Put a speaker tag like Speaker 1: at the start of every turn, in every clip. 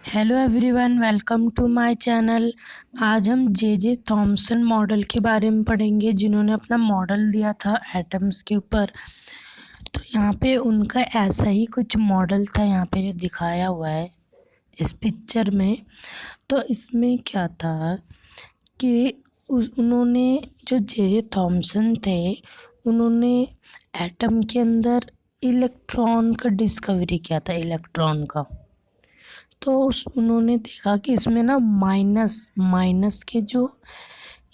Speaker 1: Hello everyone, welcome to my channel. आज हम J Thomson model के बारे में पढ़ेंगे, जिन्होंने अपना मॉडल दिया था एटम्स के ऊपर। तो यहाँ पे उनका ऐसा ही कुछ मॉडल था, यहाँ पे जो दिखाया हुआ है इस पिक्चर में। तो इसमें क्या था कि उन्होंने जो जे थॉमसन थे, उन्होंने एटम के अंदर इलेक्ट्रॉन का डिस्कवरी किया था, इलेक्ट्रॉन का। तो उन्होंने देखा कि इसमें ना माइनस माइनस के जो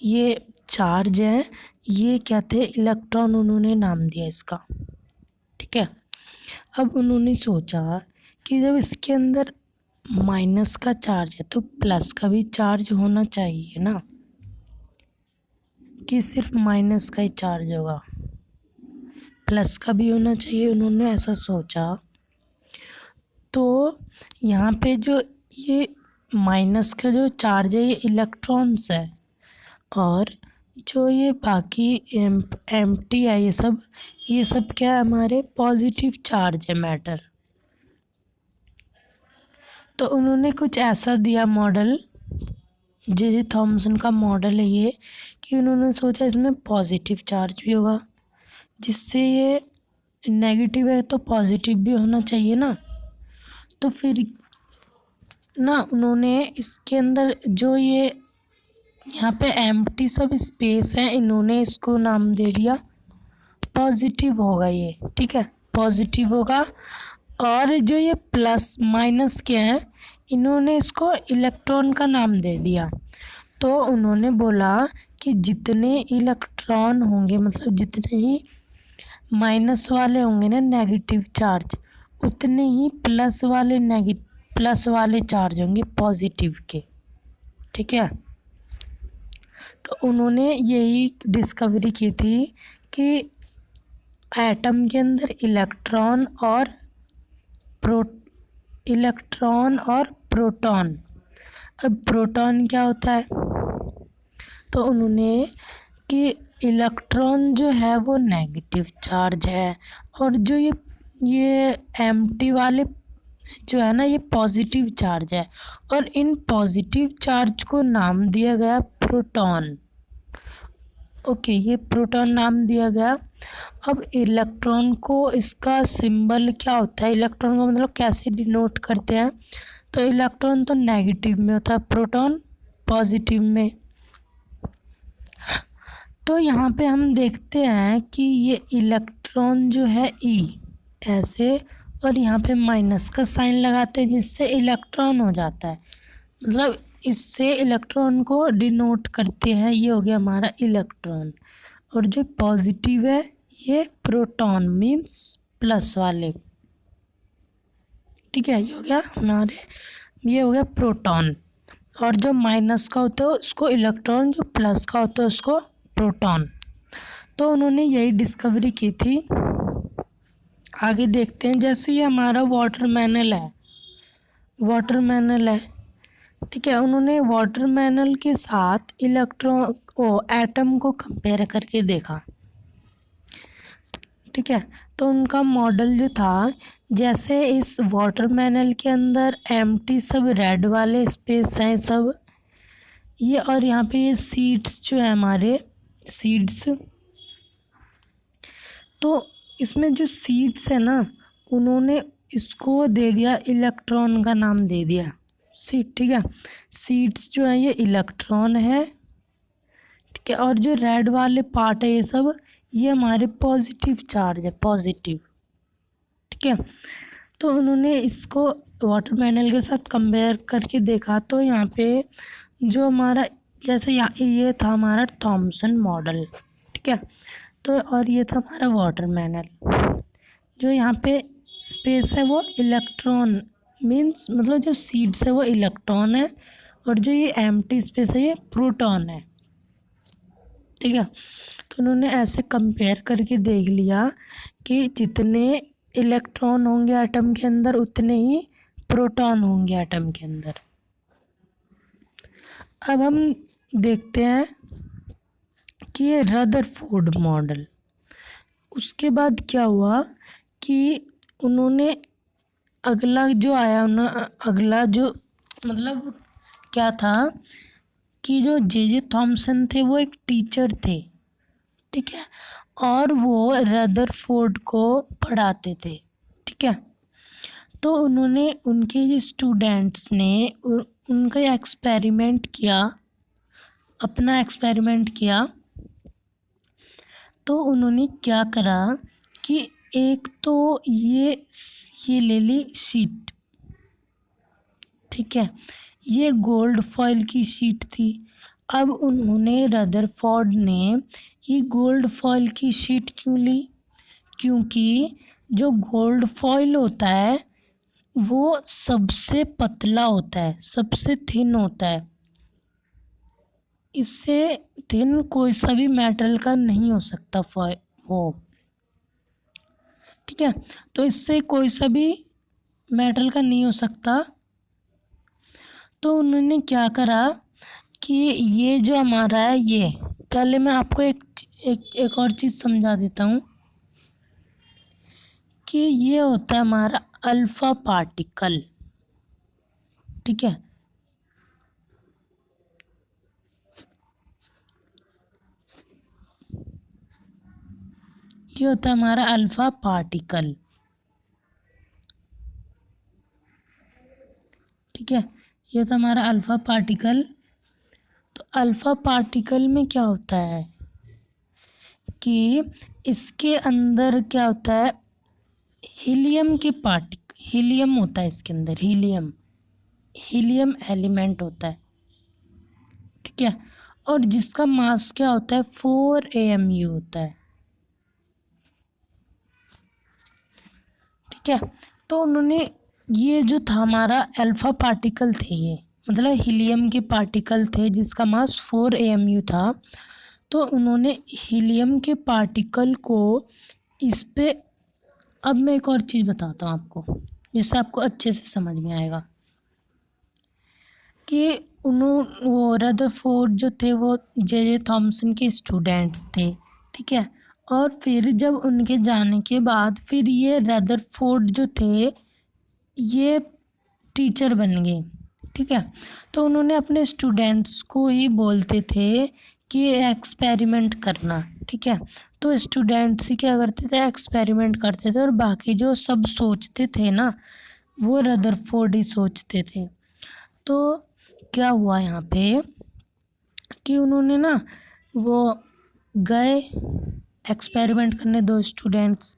Speaker 1: ये चार्ज हैं, ये क्या थे, इलेक्ट्रॉन, उन्होंने नाम दिया इसका। ठीक है। अब उन्होंने सोचा कि जब इसके अंदर माइनस का चार्ज है तो प्लस का भी चार्ज होना चाहिए ना, कि सिर्फ माइनस का ही चार्ज होगा, प्लस का भी होना चाहिए। उन्होंने ऐसा सोचा। तो यहाँ पे जो ये माइनस का जो चार्ज है, ये इलेक्ट्रॉन्स है, और जो ये बाकी एम्प्टी है, ये सब क्या है, हमारे पॉजिटिव चार्ज है, मैटर। तो उन्होंने कुछ ऐसा दिया मॉडल, जे थॉमसन का मॉडल है ये, कि उन्होंने सोचा इसमें पॉजिटिव चार्ज भी होगा, जिससे ये नेगेटिव है तो पॉजिटिव भी होना चाहिए ना। तो फिर ना उन्होंने इसके अंदर जो ये यहाँ पे एम्प्टी सब स्पेस है, इन्होंने इसको नाम दे दिया पॉजिटिव होगा ये। ठीक है, पॉजिटिव होगा। और जो ये प्लस माइनस के हैं, इन्होंने इसको इलेक्ट्रॉन का नाम दे दिया। तो उन्होंने बोला कि जितने इलेक्ट्रॉन होंगे, मतलब जितने ही माइनस वाले होंगे ना, नेगेटिव चार्ज, उतने ही प्लस वाले चार्ज होंगे पॉजिटिव के। ठीक है। तो उन्होंने यही डिस्कवरी की थी कि एटम के अंदर प्रो इलेक्ट्रॉन और प्रोटॉन। अब प्रोटॉन क्या होता है, तो उन्होंने कि इलेक्ट्रॉन जो है वो नेगेटिव चार्ज है, और जो ये एम्प्टी वाले जो है ना, ये पॉजिटिव चार्ज है, और इन पॉजिटिव चार्ज को नाम दिया गया प्रोटॉन। ओके, ये प्रोटॉन नाम दिया गया। अब इलेक्ट्रॉन को इसका सिंबल क्या होता है, इलेक्ट्रॉन का मतलब कैसे डिनोट करते हैं, तो इलेक्ट्रॉन तो नेगेटिव में होता है, प्रोटॉन पॉजिटिव में। तो यहाँ पे हम देखते हैं कि ये इलेक्ट्रॉन जो है ई ऐसे, और यहाँ पे माइनस का साइन लगाते हैं, जिससे इलेक्ट्रॉन हो जाता है, मतलब इससे इलेक्ट्रॉन को डिनोट करते हैं। ये हो गया हमारा इलेक्ट्रॉन। और जो पॉजिटिव है, ये प्रोटॉन मीन्स प्लस वाले। ठीक है, ये हो गया प्रोटॉन। और जो माइनस का होता है उसको इलेक्ट्रॉन, जो प्लस का होता है उसको प्रोटॉन। तो उन्होंने यही डिस्कवरी की थी। आगे देखते हैं, जैसे ये हमारा वाटरमेनल है। ठीक है, उन्होंने वाटरमेनल के साथ एटम को कंपेयर करके देखा। ठीक है, तो उनका मॉडल जो था, जैसे इस वाटरमेनल के अंदर एम्प्टी सब रेड वाले स्पेस हैं सब ये, और यहाँ पे ये सीड्स जो है हमारे सीड्स, तो इसमें जो सीड्स है ना, उन्होंने इसको दे दिया, इलेक्ट्रॉन का नाम दे दिया सीड। ठीक है, सीड्स जो है ये इलेक्ट्रॉन है। ठीक है, और जो रेड वाले पार्ट है, ये हमारे पॉजिटिव चार्ज है, पॉजिटिव। ठीक है, तो उन्होंने इसको वाटरमेनल के साथ कंपेयर करके देखा। तो यहाँ पे जो हमारा, जैसे ये था हमारा थॉमसन मॉडल। ठीक है, तो और ये था हमारा वाटरमेनल। जो यहाँ पे स्पेस है वो इलेक्ट्रॉन मीन्स, मतलब जो सीड्स है वो इलेक्ट्रॉन है, और जो ये एम्प्टी स्पेस है ये प्रोटॉन है। ठीक है, तो उन्होंने ऐसे कंपेयर करके देख लिया कि जितने इलेक्ट्रॉन होंगे एटम के अंदर, उतने ही प्रोटॉन होंगे एटम के अंदर। अब हम देखते हैं कि ये रदरफोर्ड मॉडल, उसके बाद क्या हुआ कि उन्होंने अगला जो मतलब क्या था कि जो जे थॉमसन थे वो एक टीचर थे, ठीक है, और वो रदरफोर्ड को पढ़ाते थे, ठीक है। तो उन्होंने उनके स्टूडेंट्स ने उनका एक्सपेरिमेंट किया, अपना एक्सपेरिमेंट किया। तो उन्होंने क्या करा कि एक तो ये ले ली शीट, ठीक है, ये गोल्ड फॉइल की शीट थी। अब उन्होंने रदरफोर्ड ने ये गोल्ड फॉइल की शीट क्यों ली? क्योंकि जो गोल्ड फॉइल होता है वो सबसे पतला होता है, सबसे थिन होता है, इससे थिन कोई सा भी मेटल का नहीं हो सकता वो, ठीक है। तो इससे कोई सा भी मेटल का नहीं हो सकता। तो उन्होंने क्या करा कि ये जो हमारा है, ये पहले मैं आपको एक और चीज़ समझा देता हूँ कि ये होता है हमारा अल्फा पार्टिकल, ठीक है। ये होता है हमारा अल्फा पार्टिकल, ठीक है। ये होता है हमारा अल्फा पार्टिकल। तो अल्फा पार्टिकल में क्या होता है कि इसके अंदर क्या होता है, हीलियम होता है इसके अंदर, हीलियम एलिमेंट होता है, ठीक है। और जिसका मास क्या होता है, 4 AMU होता है, ठीक है। तो उन्होंने ये जो था हमारा अल्फा पार्टिकल थे, ये मतलब हीलियम के पार्टिकल थे जिसका मास 4 AMU था। तो उन्होंने हीलियम के पार्टिकल को इस पे, अब मैं एक और चीज़ बताता हूँ आपको जिससे आपको अच्छे से समझ में आएगा कि वो रदरफोर्ड जो थे वो जे थॉमसन के स्टूडेंट्स थे, ठीक है। और फिर जब उनके जाने के बाद फिर ये रदरफोर्ड जो थे ये टीचर बन गए, ठीक है। तो उन्होंने अपने स्टूडेंट्स को ही बोलते थे कि एक्सपेरिमेंट करना, ठीक है। तो स्टूडेंट्स ही क्या करते थे, एक्सपेरिमेंट करते थे, और बाकी जो सब सोचते थे ना वो रदरफोर्ड ही सोचते थे। तो क्या हुआ यहाँ पे कि उन्होंने ना वो गए एक्सपेरिमेंट करने, दो स्टूडेंट्स।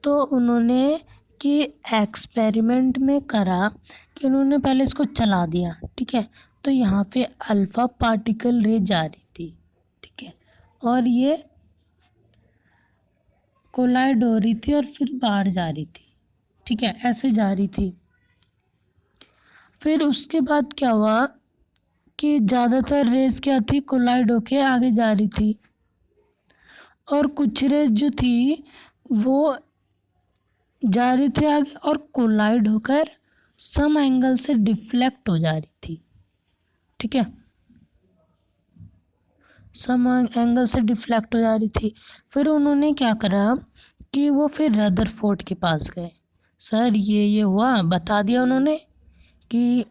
Speaker 1: तो उन्होंने कि एक्सपेरिमेंट में करा कि उन्होंने पहले इसको चला दिया, ठीक है। तो यहाँ पे अल्फ़ा पार्टिकल रे जा रही थी, ठीक है, और ये कोलाइड हो रही थी और फिर बाहर जा रही थी, ठीक है, ऐसे जा रही थी। फिर उसके बाद क्या हुआ कि ज़्यादातर रेस क्या थी, कोलाइड होके आगे जा रही थी, और कुछ रेस जो थी वो जा रही थी आगे और कोलाइड होकर सम एंगल से डिफ्लेक्ट हो जा रही थी, ठीक है, सम एंगल से डिफ्लेक्ट हो जा रही थी। फिर उन्होंने क्या करा कि वो फिर रदरफोर्ड के पास गए। सर ये हुआ, बता दिया उन्होंने कि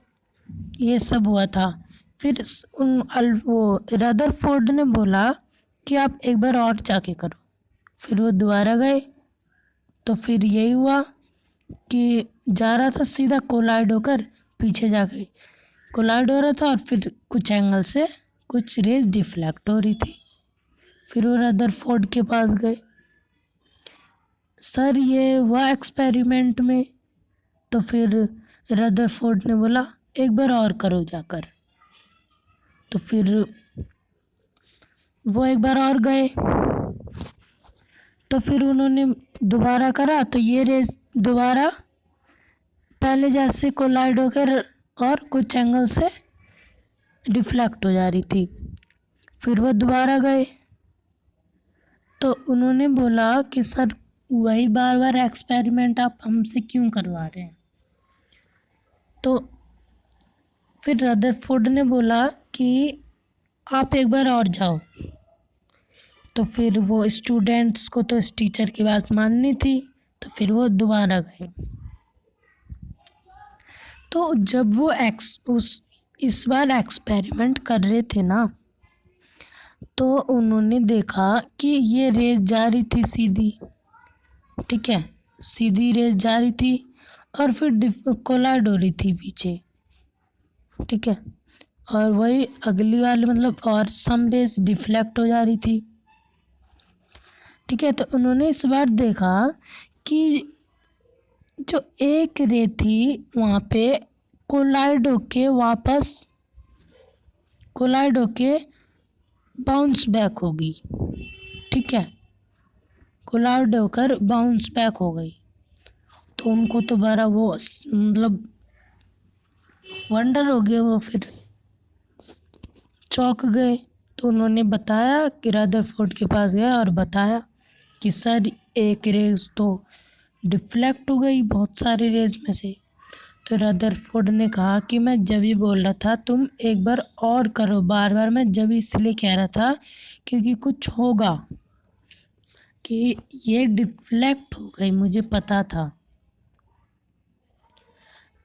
Speaker 1: ये सब हुआ था। फिर वो रदरफोर्ड ने बोला कि आप एक बार और जाके करो। फिर वो दोबारा गए। तो फिर यही हुआ कि जा रहा था सीधा, कोलाइड होकर पीछे जा गई, कोलाइड हो रहा था और फिर कुछ एंगल से कुछ रेज डिफ्लेक्ट हो रही थी। फिर वो रदरफोर्ड के पास गए, सर ये हुआ एक्सपेरिमेंट में। तो फिर रदरफोर्ड ने बोला एक बार और करो जाकर। तो फिर वो एक बार और गए। तो फिर उन्होंने दोबारा करा तो ये रेस दोबारा पहले जैसे कोलाइड होकर और कुछ एंगल से डिफ्लेक्ट हो जा रही थी। फिर वो दोबारा गए। तो उन्होंने बोला कि सर वही बार बार एक्सपेरिमेंट आप हमसे क्यों करवा रहे हैं। तो फिर रदरफोर्ड ने बोला कि आप एक बार और जाओ। तो फिर वो स्टूडेंट्स को तो इस टीचर की बात माननी थी, तो फिर वो दोबारा गए। तो जब वो इस बार एक्सपेरिमेंट कर रहे थे ना, तो उन्होंने देखा कि ये रेस जा रही थी सीधी, ठीक है, सीधी रेस जा रही थी और फिर कोलाइड हो रही थी पीछे, ठीक है, और वही अगली वाली मतलब और सम रेस डिफ्लेक्ट हो जा रही थी, ठीक है। तो उन्होंने इस बार देखा कि जो एक रे थी वहाँ पे कोलाइड होके बाउंस बैक होगी, ठीक है, कोलाइड होकर बाउंस बैक हो गई। तो उनको तो बड़ा वो मतलब वंडर हो गया, वो फिर चौंक गए। तो उन्होंने बताया कि रदरफोर्ड के पास गया और बताया कि सर एक रेस तो डिफ्लेक्ट हो गई बहुत सारी रेस में से। तो रदरफोर्ड ने कहा कि मैं जब ही बोल रहा था तुम एक बार और करो, बार बार मैं जब इसलिए कह रहा था क्योंकि कुछ होगा, कि ये डिफ्लेक्ट हो गई, मुझे पता था।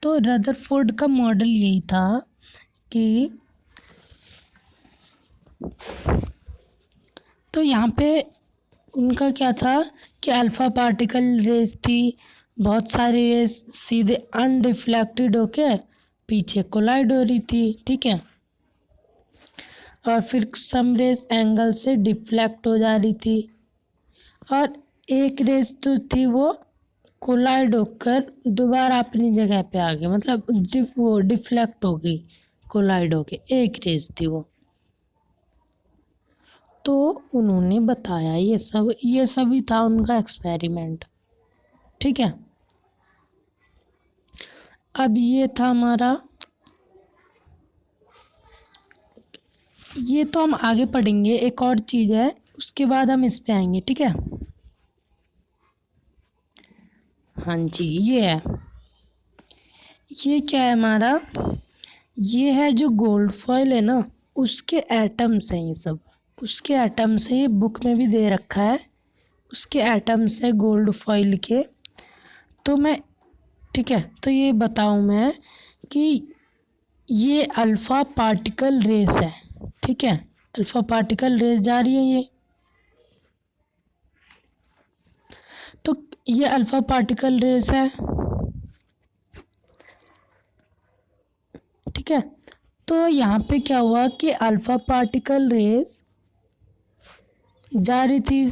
Speaker 1: तो रदरफोर्ड का मॉडल यही था कि तो यहाँ पे उनका क्या था कि अल्फ़ा पार्टिकल रेस थी, बहुत सारी रेस सीधे अनडिफ्लेक्टेड होके पीछे कोलाइड हो रही थी, ठीक है, और फिर सम रेस एंगल से डिफ्लेक्ट हो जा रही थी, और एक रेस जो थी वो कोलाइड होकर दोबारा अपनी जगह पे आ गई, मतलब वो डिफ्लेक्ट हो गई, कोलाइड होके एक रेस थी वो। तो उन्होंने बताया ये सब ही था उनका एक्सपेरिमेंट, ठीक है। अब ये था हमारा, ये तो हम आगे पढ़ेंगे, एक और चीज़ है उसके बाद हम इस पे आएंगे, ठीक है। हाँ जी, ये है, ये क्या है हमारा, ये है जो गोल्ड फॉइल है ना, उसके एटम्स हैं ये सब, उसके एटम्स हैं, ये बुक में भी दे रखा है, उसके एटम्स है गोल्ड फॉइल के। तो मैं, ठीक है, तो ये बताऊँ मैं कि ये अल्फ़ा पार्टिकल रेस है, ठीक है, अल्फ़ा पार्टिकल रेस जा रही है ये। तो ये अल्फ़ा पार्टिकल रेस है, ठीक है। तो यहाँ पे क्या हुआ कि अल्फ़ा पार्टिकल रेस जा रही थी,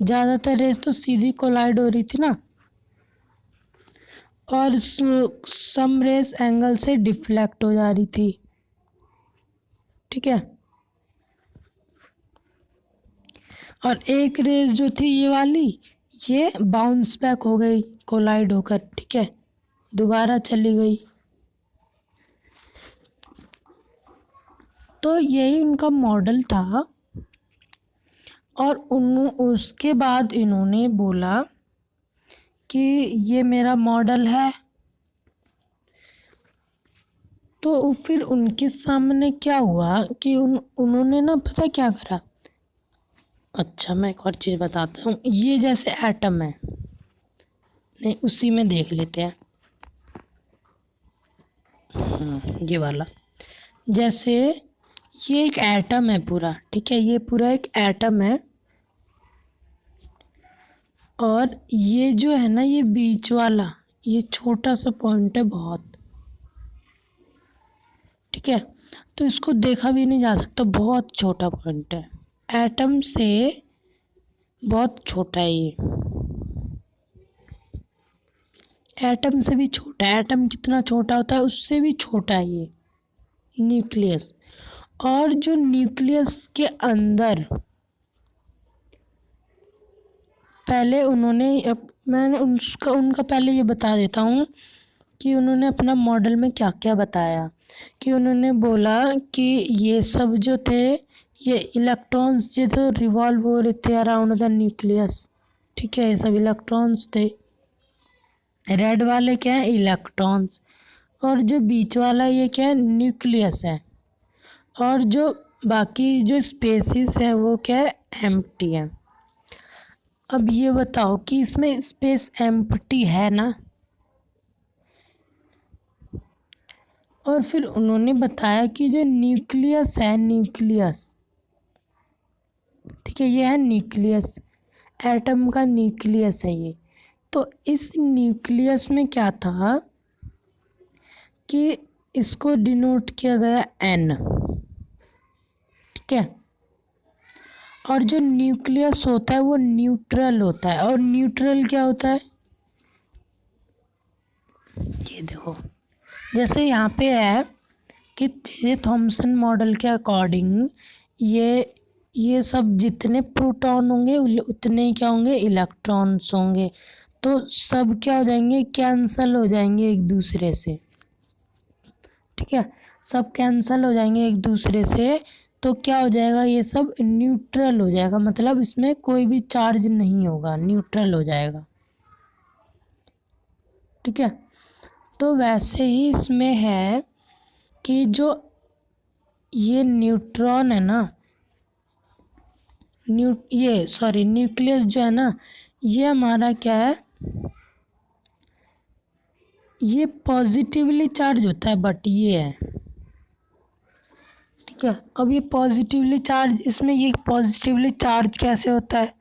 Speaker 1: ज़्यादातर रेस तो सीधी कोलाइड हो रही थी ना, और सम रेस एंगल से डिफ्लेक्ट हो जा रही थी, ठीक है, और एक रेस जो थी ये वाली, ये बाउंस बैक हो गई कोलाइड होकर, ठीक है, दोबारा चली गई। तो यही उनका मॉडल था, और उसके बाद इन्होंने बोला कि ये मेरा मॉडल है। तो फिर उनके सामने क्या हुआ कि उन्होंने ना पता क्या करा, अच्छा मैं एक और चीज़ बताता हूँ, ये जैसे एटम है, नहीं उसी में देख लेते हैं, ये वाला, जैसे ये एक एटम है पूरा, ठीक है, ये पूरा एक एटम है, और ये जो है ना ये बीच वाला ये छोटा सा पॉइंट है बहुत, ठीक है, तो इसको देखा भी नहीं जा सकता, बहुत छोटा पॉइंट है, एटम से बहुत छोटा है ये, एटम से भी छोटा है, एटम कितना छोटा होता है उससे भी छोटा है ये न्यूक्लियस। और जो न्यूक्लियस के अंदर पहले मैंने उनका पहले ये बता देता हूँ कि उन्होंने अपना मॉडल में क्या क्या बताया, कि उन्होंने बोला कि ये सब जो थे ये इलेक्ट्रॉन्स जो थे रिवॉल्व हो रहे थे अराउंड द न्यूक्लियस, ठीक है, ये सब इलेक्ट्रॉन्स थे, रेड वाले क्या है इलेक्ट्रॉन्स, और जो बीच वाला ये क्या है न्यूक्लियस है, और जो बाकी जो स्पेसिस है वो क्या है एम्प्टी है। अब ये बताओ कि इसमें स्पेस एम्प्टी है ना, और फिर उन्होंने बताया कि जो न्यूक्लियस है, न्यूक्लियस, ठीक है, ये है न्यूक्लियस, एटम का न्यूक्लियस है ये। तो इस न्यूक्लियस में क्या था कि इसको डिनोट किया गया एन, ठीक है। और जो न्यूक्लियस होता है वो न्यूट्रल होता है। और न्यूट्रल क्या होता है, ये देखो, जैसे यहाँ पे है कि जे थॉमसन मॉडल के अकॉर्डिंग ये सब जितने प्रोटॉन होंगे उतने ही क्या होंगे, इलेक्ट्रॉन्स होंगे। तो सब क्या हो जाएंगे, कैंसल हो जाएंगे एक दूसरे से, ठीक है, सब कैंसल हो जाएंगे एक दूसरे से। तो क्या हो जाएगा, ये सब न्यूट्रल हो जाएगा, मतलब इसमें कोई भी चार्ज नहीं होगा, न्यूट्रल हो जाएगा, ठीक है। तो वैसे ही इसमें है कि जो ये न्यूट्रॉन है ना, न्यूक्लियस जो है ना, ये हमारा क्या है, ये पॉजिटिवली चार्ज होता है, बट ये है, ठीक है। अब ये पॉजिटिवली चार्ज, इसमें ये पॉजिटिवली चार्ज कैसे होता है,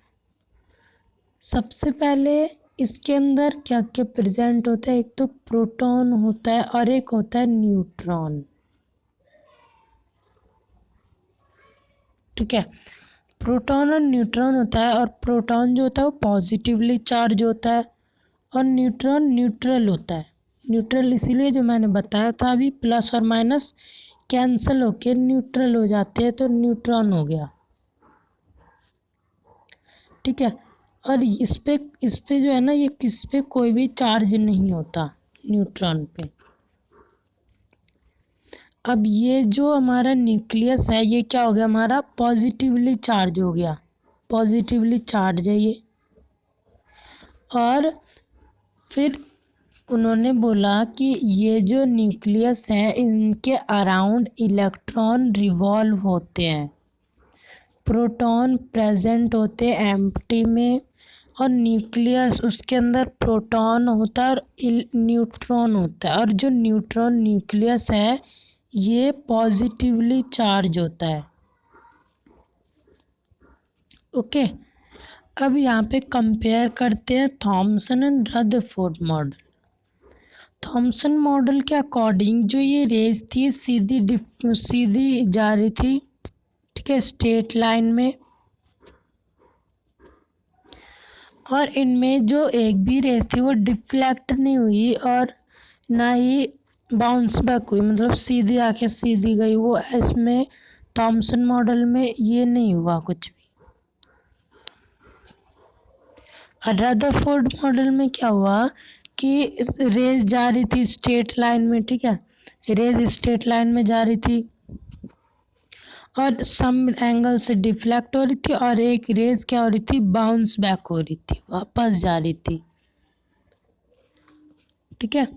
Speaker 1: सबसे पहले इसके अंदर क्या क्या प्रेजेंट होता है, एक तो प्रोटॉन होता है और एक होता है न्यूट्रॉन, ठीक है। प्रोटॉन और न्यूट्रॉन होता है, और प्रोटॉन जो होता है वो पॉजिटिवली चार्ज होता है और न्यूट्रॉन न्यूट्रल होता है। न्यूट्रल इसीलिए जो मैंने बताया था अभी, प्लस और माइनस कैंसिल होके न्यूट्रल हो जाते हैं, तो न्यूट्रॉन हो गया, ठीक है। और इस पे जो है ना, ये किस पे कोई भी चार्ज नहीं होता, न्यूट्रॉन पे। अब ये जो हमारा न्यूक्लियस है ये क्या हो गया, हमारा पॉजिटिवली चार्ज हो गया, पॉजिटिवली चार्ज है ये। और फिर उन्होंने बोला कि ये जो न्यूक्लियस है इनके अराउंड इलेक्ट्रॉन रिवॉल्व होते हैं, प्रोटॉन प्रेजेंट होते हैं एम्प्टी में, और न्यूक्लियस उसके अंदर प्रोटॉन होता है और न्यूट्रॉन होता है। और जो न्यूट्रॉन न्यूक्लियस है ये पॉजिटिवली चार्ज होता है, ओके। अब यहाँ पे कंपेयर करते हैं Thomson and Rutherford model. Thompson model के अकॉर्डिंग जो ये रेस थी सीधी जा रही थी, ठीक है, स्ट्रेट लाइन में, और इनमें जो एक भी रेस थी वो डिफ्लेक्ट नहीं हुई और ना ही बाउंस बैक हुई, मतलब सीधी आके सीधी गई, वो इसमें थॉमसन मॉडल में ये नहीं हुआ कुछ भी। और रदरफोर्ड मॉडल में क्या हुआ कि रेस जा रही थी स्ट्रेट लाइन में, ठीक है, रेस स्ट्रेट लाइन में जा रही थी और सम एंगल से डिफ्लेक्ट हो रही थी, और एक रेस क्या हो रही थी, बाउंस बैक हो रही थी, वापस जा रही थी, ठीक है।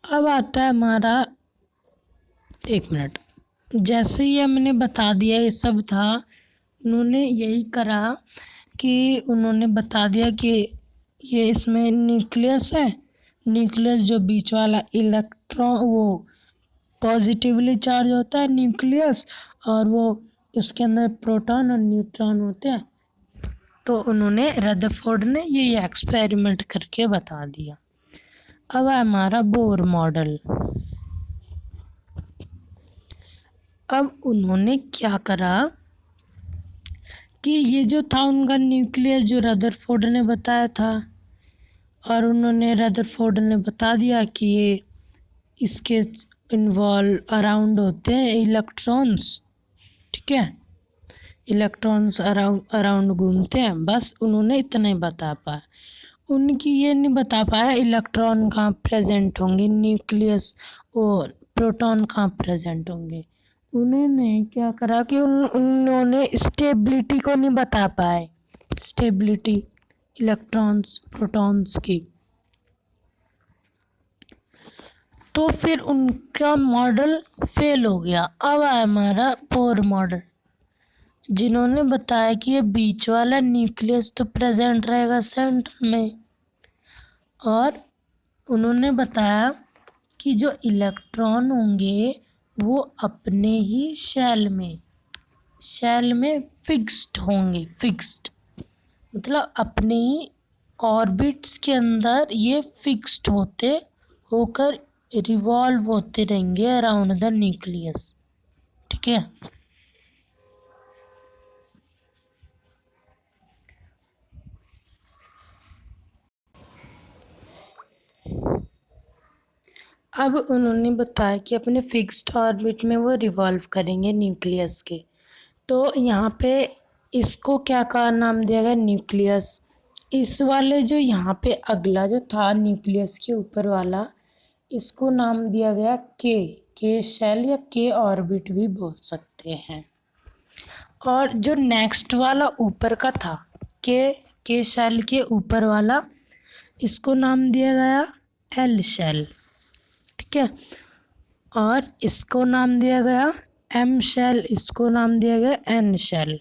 Speaker 1: अब आता है हमारा, एक मिनट, जैसे ही हमने बता दिया ये सब था, उन्होंने यही करा कि उन्होंने बता दिया कि ये इसमें न्यूक्लियस है, न्यूक्लियस जो बीच वाला इलेक्ट्रॉन वो पॉजिटिवली चार्ज होता है न्यूक्लियस, और वो उसके अंदर प्रोटॉन और न्यूट्रॉन होते हैं। तो उन्होंने रदरफोर्ड ने ये एक्सपेरिमेंट करके बता दिया। अब है हमारा बोर मॉडल। अब उन्होंने क्या करा कि ये जो था उनका न्यूक्लियस जो रदरफोर्ड ने बताया था, और उन्होंने रदरफोर्ड ने बता दिया कि ये इसके इन्वॉल्व अराउंड होते हैं इलेक्ट्रॉन्स, ठीक है, इलेक्ट्रॉन्स अराउंड घूमते हैं, बस उन्होंने इतना ही बता पाया। उनकी ये नहीं बता पाया इलेक्ट्रॉन कहाँ प्रेजेंट होंगे, न्यूक्लियस वो प्रोटॉन कहाँ प्रेजेंट होंगे। उन्होंने क्या करा कि उन्होंने स्टेबिलिटी को नहीं बता पाए, स्टेबिलिटी इलेक्ट्रॉन्स प्रोटॉन्स की। तो फिर उनका मॉडल फेल हो गया। अब है हमारा बोर मॉडल, जिन्होंने बताया कि ये बीच वाला न्यूक्लियस तो प्रेजेंट रहेगा सेंटर में, और उन्होंने बताया कि जो इलेक्ट्रॉन होंगे वो अपने ही शेल में फिक्स्ड होंगे। फिक्स्ड मतलब अपने ही ऑर्बिट्स के अंदर ये फिक्स्ड होकर रिवॉल्व होते रहेंगे अराउंड द न्यूक्लियस। ठीक है। अब उन्होंने बताया कि अपने फिक्स्ड ऑर्बिट में वो रिवॉल्व करेंगे न्यूक्लियस के। तो यहाँ पे इसको क्या का नाम दिया गया, न्यूक्लियस। इस वाले जो यहाँ पे अगला जो था न्यूक्लियस के ऊपर वाला, इसको नाम दिया गया के शेल या के ऑर्बिट भी बोल सकते हैं। और जो नेक्स्ट वाला ऊपर का था के शेल के ऊपर वाला, इसको नाम दिया गया एल शेल। ठीक है। और इसको नाम दिया गया एम शेल, इसको नाम दिया गया एन शेल।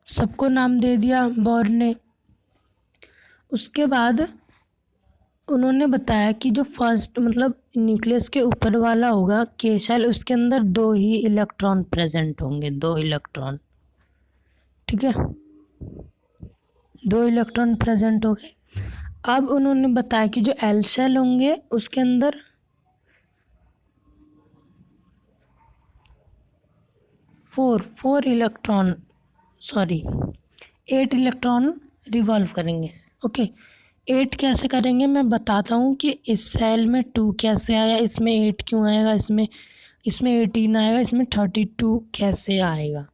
Speaker 1: सबको नाम दे दिया बोर ने। उसके बाद उन्होंने बताया कि जो फर्स्ट मतलब न्यूक्लियस के ऊपर वाला होगा के शेल, उसके अंदर 2 ही इलेक्ट्रॉन प्रेजेंट होंगे, 2 इलेक्ट्रॉन। ठीक है, 2 इलेक्ट्रॉन प्रेजेंट हो गए। अब उन्होंने बताया कि जो एल शेल होंगे उसके अंदर 8 इलेक्ट्रॉन रिवॉल्व करेंगे। ओके, 8 कैसे करेंगे मैं बताता हूँ कि इस सेल में 2 कैसे आया, इसमें 8 क्यों आएगा, इसमें 18 आएगा, इसमें 32 कैसे आएगा।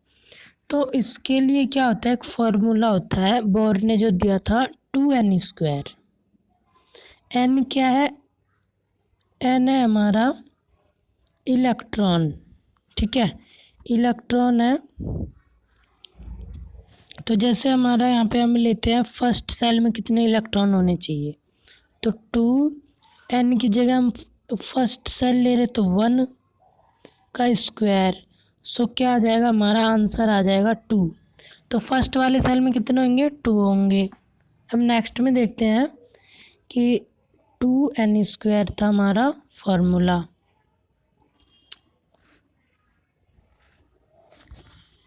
Speaker 1: तो इसके लिए क्या होता है, एक फॉर्मूला होता है बोर ने जो दिया था, 2n²। n क्या है, n है हमारा इलेक्ट्रॉन। ठीक है, इलेक्ट्रॉन है। तो जैसे हमारा यहाँ पे हम लेते हैं फर्स्ट सेल में कितने इलेक्ट्रॉन होने चाहिए, तो 2n की जगह हम फर्स्ट सेल ले रहे तो 1 का स्क्वायर। सो क्या आ जाएगा, हमारा आंसर आ जाएगा 2। तो फर्स्ट वाले सेल में कितने होंगे, 2 होंगे। अब नेक्स्ट में देखते हैं कि 2n² था हमारा फॉर्मूला।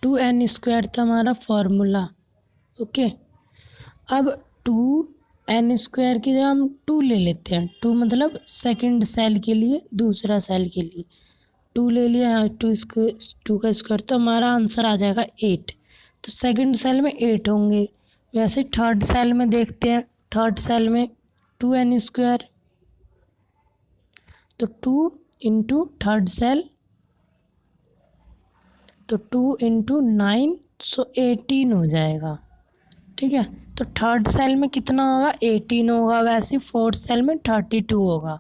Speaker 1: 2n² था हमारा फॉर्मूला। ओके, अब 2n² की जगह हम 2 ले लेते हैं। 2 मतलब सेकंड सेल के लिए, दूसरा सेल के लिए 2 ले लिया। 2 का स्क्वायर, तो हमारा आंसर आ जाएगा 8। तो सेकंड सेल में 8 होंगे। वैसे थर्ड सेल में देखते हैं, थर्ड सेल में 2n², तो 2 इंटू थर्ड सेल, तो 2 इंटू 9, सो 18 हो जाएगा। ठीक है, तो थर्ड सेल में कितना होगा, 18 होगा। वैसे फोर्थ सेल में 32 होगा।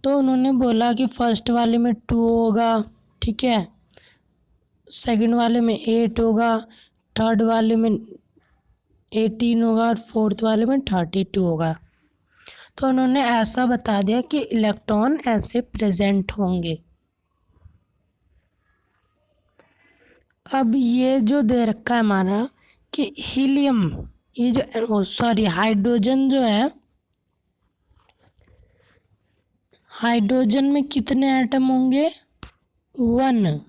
Speaker 1: तो उन्होंने बोला कि फर्स्ट वाले में 2 होगा, ठीक है, सेकंड वाले में 8 होगा, थर्ड वाले में 18 होगा और फोर्थ वाले में 32 होगा। तो उन्होंने ऐसा बता दिया कि इलेक्ट्रॉन ऐसे प्रेजेंट होंगे। अब ये जो दे रखा है हमारा कि हीलियम, ये जो हाइड्रोजन जो है, हाइड्रोजन में कितने एटम होंगे, 1।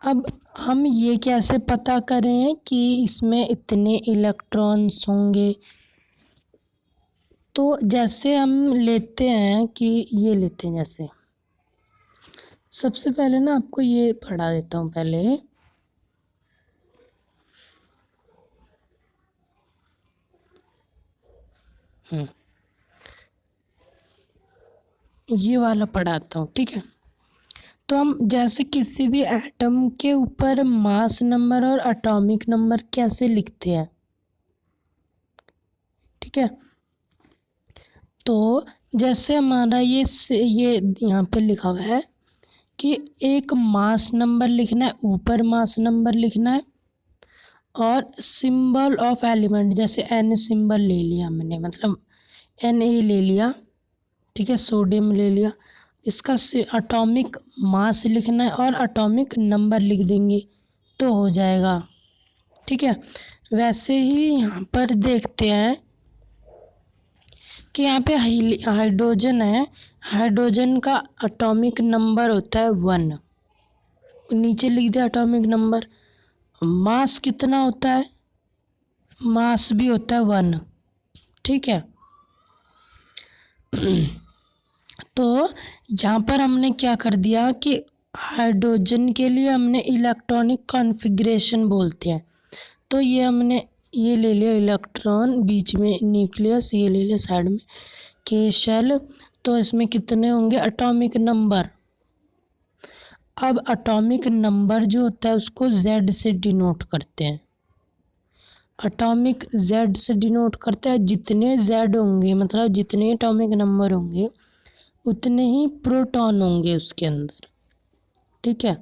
Speaker 1: अब हम ये कैसे पता करें कि इसमें इतने इलेक्ट्रॉन्स होंगे, तो जैसे हम लेते हैं कि ये लेते हैं, जैसे सबसे पहले ना आपको ये पढ़ा देता हूँ पहले। ये वाला पढ़ाता हूँ, ठीक है। तो हम जैसे किसी भी एटम के ऊपर मास नंबर और एटॉमिक नंबर कैसे लिखते हैं, ठीक है। तो जैसे हमारा ये यहाँ पे लिखा हुआ है कि एक मास नंबर लिखना है, ऊपर मास नंबर लिखना है, और सिंबल ऑफ एलिमेंट, जैसे एन सिंबल ले लिया मैंने, मतलब Na ले लिया, ठीक है, सोडियम ले लिया। इसका एटॉमिक मास लिखना है और एटॉमिक नंबर लिख देंगे तो हो जाएगा, ठीक है। वैसे ही यहाँ पर देखते हैं कि यहाँ पे हाइड्रोजन है, हाइड्रोजन का एटॉमिक नंबर होता है 1, नीचे लिख दिया एटॉमिक नंबर। मास कितना होता है, मास भी होता है 1, ठीक है। तो यहाँ पर हमने क्या कर दिया कि हाइड्रोजन के लिए हमने इलेक्ट्रॉनिक कॉन्फ़िगरेशन बोलते हैं, तो ये हमने ये ले लिया इलेक्ट्रॉन, बीच में न्यूक्लियस, ये ले लिया साइड में के शेल। तो इसमें कितने होंगे एटॉमिक नंबर। अब एटॉमिक नंबर जो होता है उसको Z से डिनोट करते हैं, एटॉमिक Z से डिनोट करते हैं। जितने Z होंगे मतलब जितने एटॉमिक नंबर होंगे उतने ही प्रोटॉन होंगे उसके अंदर, ठीक है,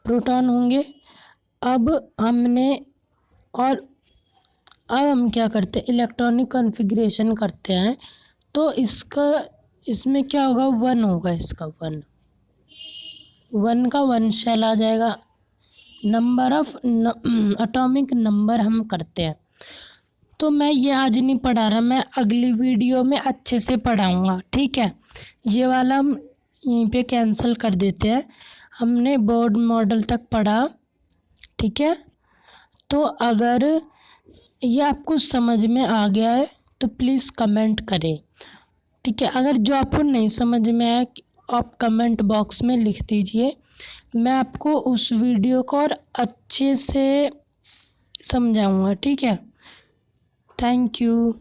Speaker 1: प्रोटॉन होंगे। अब हमने और अब हम क्या करते हैं, इलेक्ट्रॉनिक कॉन्फ़िगरेशन करते हैं, तो इसमें क्या होगा, 1 होगा, इसका 1 का 1 शेल आ जाएगा। नंबर ऑफ एटॉमिक नंबर हम करते हैं। तो मैं ये आज नहीं पढ़ा रहा, मैं अगली वीडियो में अच्छे से पढ़ाऊँगा, ठीक है। ये वाला हम यहीं पे कैंसिल कर देते हैं, हमने बोर्ड मॉडल तक पढ़ा, ठीक है। तो अगर ये आपको समझ में आ गया है तो प्लीज़ कमेंट करें, ठीक है। अगर जो आपको नहीं समझ में आया आप कमेंट बॉक्स में लिख दीजिए, मैं आपको उस वीडियो को और अच्छे से समझाऊंगा, ठीक है। Thank you.